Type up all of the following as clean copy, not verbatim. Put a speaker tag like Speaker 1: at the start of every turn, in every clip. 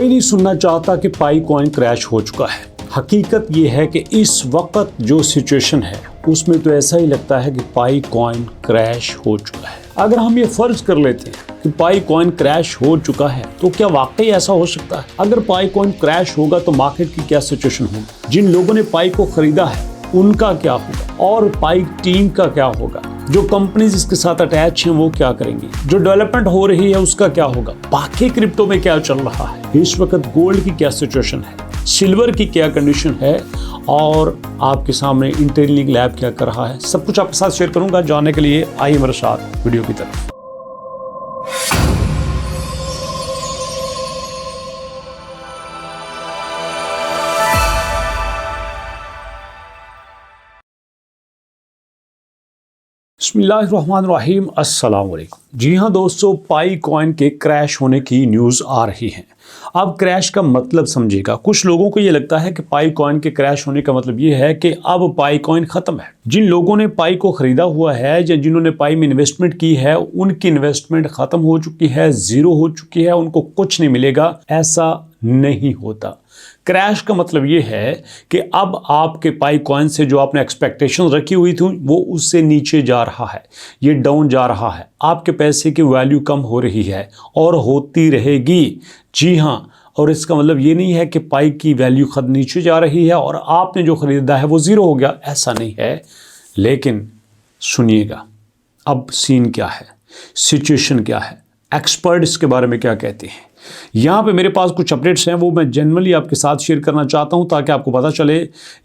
Speaker 1: कोई नहीं सुनना चाहता कि पाई कॉइन क्रैश हो चुका है। हकीकत ये है कि इस वक्त जो सिचुएशन है उसमें तो ऐसा ही लगता है कि पाई कॉइन क्रैश हो चुका है। अगर हम ये फर्ज कर लेते हैं कि पाई कॉइन क्रैश हो चुका है तो क्या वाकई ऐसा हो सकता है? अगर पाई कॉइन क्रैश होगा तो मार्केट की क्या सिचुएशन होगी? जिन लोगों ने पाई को खरीदा है उनका क्या होगा और पाई टीम का क्या होगा? जो कंपनीज इसके साथ अटैच हैं वो क्या करेंगी? जो डेवलपमेंट हो रही है उसका क्या होगा? बाकी क्रिप्टो में क्या चल रहा है? इस वक्त गोल्ड की क्या सिचुएशन है? सिल्वर की क्या कंडीशन है? और आपके सामने इंटेलिंक लैब क्या कर रहा है? सब कुछ आपके साथ शेयर करूंगा। जानने के लिए आइए मेरे साथ वीडियो की तरफ। बिस्मिल्लाहिर्रहमानिर्रहीम, अस्सलाम वालेकुम। जी हाँ दोस्तों, पाई कॉइन के क्रैश होने की न्यूज़ आ रही है। अब क्रैश का मतलब समझिएगा। कुछ लोगों को ये लगता है कि पाई कॉइन के क्रैश होने का मतलब ये है कि अब पाई कॉइन ख़त्म है। जिन लोगों ने पाई को ख़रीदा हुआ है या जिन्होंने पाई में इन्वेस्टमेंट की है उनकी इन्वेस्टमेंट ख़त्म हो चुकी है, ज़ीरो हो चुकी है, उनको कुछ नहीं मिलेगा। ऐसा नहीं होता। क्रैश का मतलब ये है कि अब आपके पाई कॉइन से जो आपने एक्सपेक्टेशन रखी हुई थी वो उससे नीचे जा रहा है, ये डाउन जा रहा है। आपके पैसे की वैल्यू कम हो रही है और होती रहेगी। जी हाँ, और इसका मतलब ये नहीं है कि पाई की वैल्यू खुद नीचे जा रही है और आपने जो ख़रीदा है वो ज़ीरो हो गया, ऐसा नहीं है। लेकिन सुनिएगा, अब सीन क्या है, सिचुएशन क्या है, एक्सपर्ट इसके बारे में क्या कहते हैं। यहाँ पे मेरे पास कुछ अपडेट्स हैं, वो मैं जनरली आपके साथ शेयर करना चाहता हूँ ताकि आपको पता चले।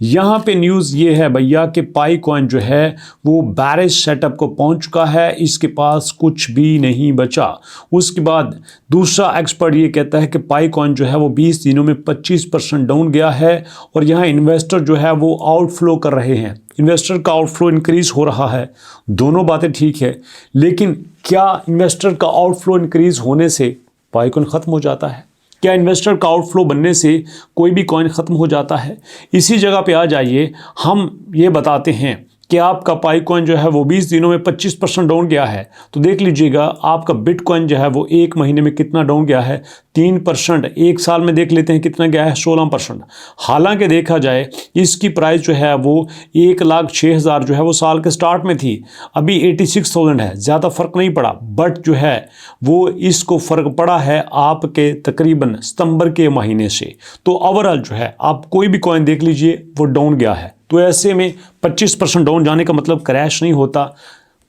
Speaker 1: यहाँ पे न्यूज़ ये है भैया कि पाई कॉइन जो है वो बैरिश सेटअप को पहुँच चुका है, इसके पास कुछ भी नहीं बचा। उसके बाद दूसरा एक्सपर्ट ये कहता है कि पाई कॉइन जो है वो 20 दिनों में 25% डाउन गया है और यहाँ इन्वेस्टर जो है वो आउटफ्लो कर रहे हैं, इन्वेस्टर का आउटफ्लो इंक्रीज़ हो रहा है। दोनों बातें ठीक है, लेकिन क्या इन्वेस्टर का आउटफ्लो इंक्रीज़ होने से पाई कॉइन ख़त्म हो जाता है? क्या इन्वेस्टर का आउटफ्लो बनने से कोई भी कॉइन ख़त्म हो जाता है? इसी जगह पे आ जाइए, हम ये बताते हैं कि आपका पाई कॉइन जो है वो 20 दिनों में 25% डाउन गया है। तो देख लीजिएगा आपका बिटकॉइन जो है वो एक महीने में कितना डाउन गया है, 3%। एक साल में देख लेते हैं कितना गया है, 16%। हालांकि देखा जाए इसकी प्राइस जो है वो 1,06,000 जो है वो साल के स्टार्ट में थी, अभी 86,000 है। ज़्यादा फ़र्क नहीं पड़ा, बट जो है वो इसको फ़र्क पड़ा है आपके तकरीबन सितंबर के महीने से। तो ओवरऑल जो है आप कोई भी कॉइन देख लीजिए वो डाउन गया है। तो ऐसे में 25% डाउन जाने का मतलब क्रैश नहीं होता।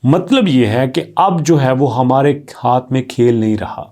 Speaker 1: मतलब ये है कि अब जो है वो हमारे हाथ में खेल नहीं रहा,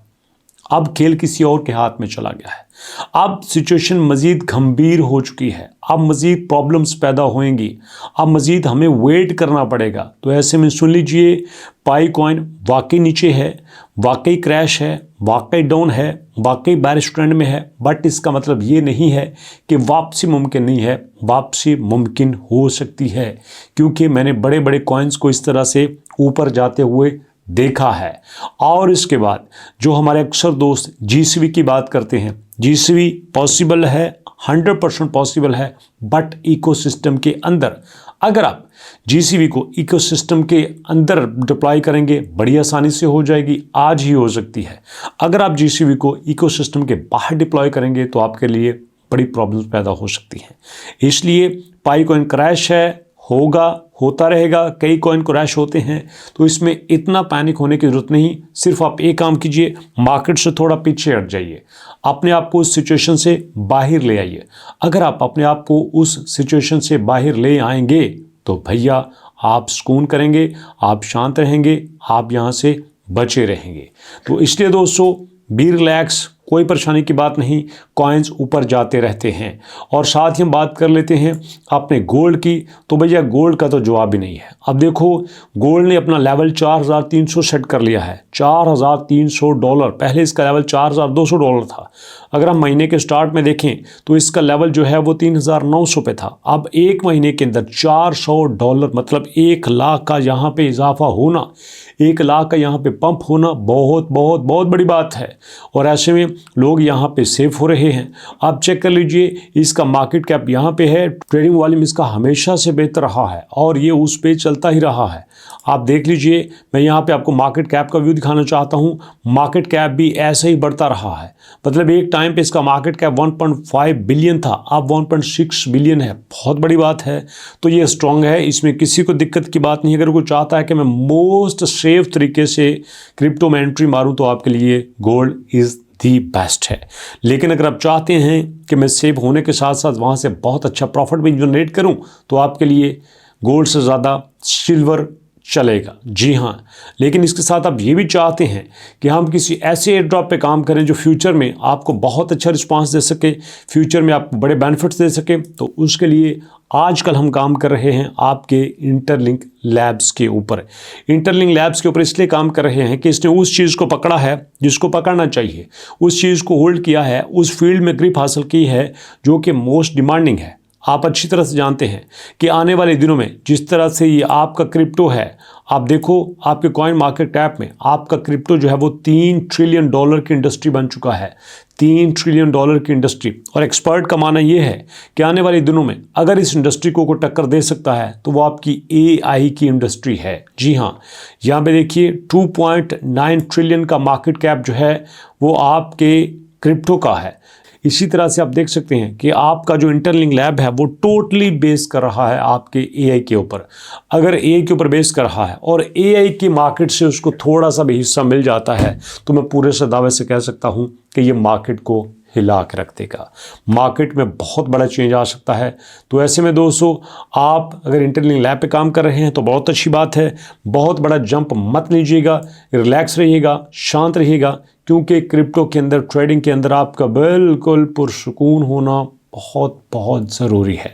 Speaker 1: अब खेल किसी और के हाथ में चला गया है। अब सिचुएशन मज़ीद गंभीर हो चुकी है, अब मज़ीद प्रॉब्लम्स पैदा होंगी, अब मज़ीद हमें वेट करना पड़ेगा। तो ऐसे में सुन लीजिए, पाई कॉइन वाकई नीचे है, वाकई क्रैश है, वाकई डाउन है, वाकई बेरिश ट्रेंड में है। बट इसका मतलब ये नहीं है कि वापसी मुमकिन नहीं है, वापसी मुमकिन हो सकती है, क्योंकि मैंने बड़े बड़े कॉइन्स को इस तरह से ऊपर जाते हुए देखा है। और इसके बाद जो हमारे अक्सर दोस्त जीसीबी की बात करते हैं, जीसीबी पॉसिबल है, 100% पॉसिबल है, बट इकोसिस्टम के अंदर। अगर आप जीसीबी को इकोसिस्टम के अंदर डिप्लॉय करेंगे बड़ी आसानी से हो जाएगी, आज ही हो सकती है। अगर आप जीसीबी को इकोसिस्टम के बाहर डिप्लॉय करेंगे तो आपके लिए बड़ी प्रॉब्लम्स पैदा हो सकती हैं। इसलिए पाई कॉइन क्रैश है, होगा, होता रहेगा। कई कॉइन क्रैश होते हैं, तो इसमें इतना पैनिक होने की ज़रूरत नहीं। सिर्फ आप एक काम कीजिए, मार्केट से थोड़ा पीछे हट जाइए, अपने आप को उस सिचुएशन से बाहर ले आइए। अगर आप अपने आप को उस सिचुएशन से बाहर ले आएंगे तो भैया आप सुकून करेंगे, आप शांत रहेंगे, आप यहाँ से बचे रहेंगे। तो इसलिए दोस्तों बी रिलैक्स, कोई परेशानी की बात नहीं, कॉइन्स ऊपर जाते रहते हैं। और साथ ही हम बात कर लेते हैं अपने गोल्ड की। तो भैया गोल्ड का तो जवाब ही नहीं है। अब देखो, गोल्ड ने अपना लेवल 4,300 सेट कर लिया है, $4,300। पहले इसका लेवल $4,200 था। अगर हम महीने के स्टार्ट में देखें तो इसका लेवल जो है वो 3,900 पे था। अब एक महीने के अंदर $400, मतलब 1 लाख का यहाँ पे इजाफा होना, 1 लाख का यहाँ पे पंप होना बहुत बहुत बहुत बड़ी बात है। और ऐसे में लोग यहाँ पे सेफ हो रहे हैं। आप चेक कर लीजिए, इसका मार्केट कैप यहाँ पे है, ट्रेडिंग वॉल्यूम इसका हमेशा से बेहतर रहा है और ये उस पे चलता ही रहा है। आप देख लीजिए, मैं यहाँ पे आपको मार्केट कैप का व्यू दिखाना चाहता हूँ। मार्केट कैप भी ऐसे ही बढ़ता रहा है, मतलब एक टाइम पे इसका मार्केट कैप 1.5 बिलियन था, अब 1.6 बिलियन है। बहुत बड़ी बात है। तो ये स्ट्रांग है, इसमें किसी को दिक्कत की बात नहीं। अगर कोई चाहता है कि मैं मोस्ट सेफ तरीके से क्रिप्टो में एंट्री मारूं तो आपके लिए गोल्ड इज़ दी बेस्ट है। लेकिन अगर आप चाहते हैं कि मैं सेफ होने के साथ साथ वहाँ से बहुत अच्छा प्रॉफिट भी जनरेट करूं तो आपके लिए गोल्ड से ज़्यादा सिल्वर चलेगा। जी हाँ, लेकिन इसके साथ आप ये भी चाहते हैं कि हम किसी ऐसे एयर ड्रॉप पे काम करें जो फ्यूचर में आपको बहुत अच्छा रिस्पांस दे सके, फ्यूचर में आपको बड़े बेनिफिट्स दे सके, तो उसके लिए आजकल हम काम कर रहे हैं आपके इंटरलिंक लैब्स के ऊपर। इंटरलिंक लैब्स के ऊपर इसलिए काम कर रहे हैं कि इसने उस चीज़ को पकड़ा है जिसको पकड़ना चाहिए, उस चीज़ को होल्ड किया है, उस फील्ड में ग्रिप हासिल की है जो कि मोस्ट डिमांडिंग है। आप अच्छी तरह से जानते हैं कि आने वाले दिनों में जिस तरह से ये आपका क्रिप्टो है, आप देखो आपके कॉइन मार्केट कैप में आपका क्रिप्टो जो है वो $3 ट्रिलियन की इंडस्ट्री बन चुका है। $3 ट्रिलियन की इंडस्ट्री। और एक्सपर्ट का मानना ये है कि आने वाले दिनों में अगर इस इंडस्ट्री को कोई टक्कर दे सकता है तो वो आपकी AI की इंडस्ट्री है। जी हाँ, यहाँ पे देखिए 2.9 ट्रिलियन का मार्केट कैप जो है वो आपके क्रिप्टो का है। इसी तरह से आप देख सकते हैं कि आपका जो इंटरलिंक लैब है वो टोटली बेस कर रहा है आपके AI के ऊपर। अगर AI के ऊपर बेस कर रहा है और AI की मार्केट से उसको थोड़ा सा भी हिस्सा मिल जाता है तो मैं पूरे से दावे से कह सकता हूं कि ये मार्केट को हिला के रख देगा। मार्केट में बहुत बड़ा चेंज आ सकता है। तो ऐसे में दोस्तों, आप अगर इंटरलिंक लैब पे काम कर रहे हैं तो बहुत अच्छी बात है। बहुत बड़ा जंप मत लीजिएगा, रिलैक्स रहिएगा, शांत रहिएगा, क्योंकि क्रिप्टो के अंदर, ट्रेडिंग के अंदर आपका बिल्कुल पुरसुकून होना बहुत बहुत ज़रूरी है।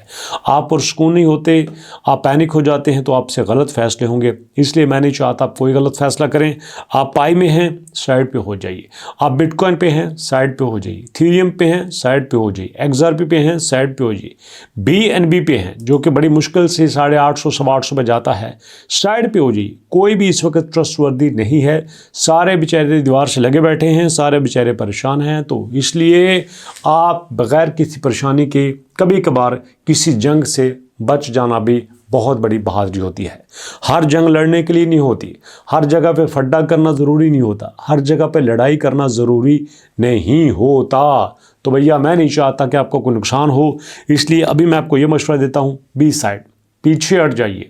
Speaker 1: आप पुरसुकून नहीं होते, आप पैनिक हो जाते हैं तो आपसे गलत फैसले होंगे। इसलिए मैं नहीं चाहता आप कोई गलत फैसला करें। आप पाई में हैं, साइड पे हो जाइए। आप बिटकॉइन पे हैं, साइड पे हो जाइए। इथेरियम पे हैं, साइड पे हो जाइए। XRP पे हैं, साइड पे हो जाइए। BNB पे हैं जो कि बड़ी मुश्किल से 850 850 पे जाता है, साइड पे हो जाइए। कोई भी इस वक्त ट्रस्टवर्दी नहीं है। सारे बेचारे दीवार से लगे बैठे हैं, सारे बेचारे परेशान हैं। तो इसलिए आप बगैर किसी परेशानी के कभी कभार किसी जंग से बच जाना भी बहुत बड़ी बहादुरी होती है। हर जंग लड़ने के लिए नहीं होती, हर जगह पे फड्डा करना ज़रूरी नहीं होता, हर जगह पे लड़ाई करना ज़रूरी नहीं होता। तो भैया मैं नहीं चाहता कि आपको कोई नुकसान हो, इसलिए अभी मैं आपको ये मशवरा देता हूँ, बी साइड, पीछे हट जाइए।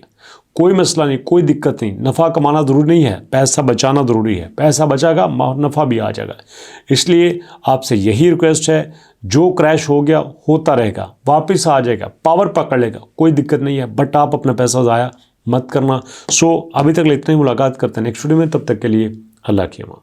Speaker 1: कोई मसला नहीं, कोई दिक्कत नहीं। नफ़ा कमाना ज़रूरी नहीं है, पैसा बचाना ज़रूरी है। पैसा बचाएगा, नफ़ा भी आ जाएगा। इसलिए आपसे यही रिक्वेस्ट है, जो क्रैश हो गया होता रहेगा, वापस आ जाएगा, पावर पकड़ लेगा, कोई दिक्कत नहीं है। बट आप अपना पैसा ज़ाया मत करना। सो अभी तक इतना ही, मुलाकात करते हैं नेक्स्ट वीडियो में। तब तक के लिए अल्लाह की अमान।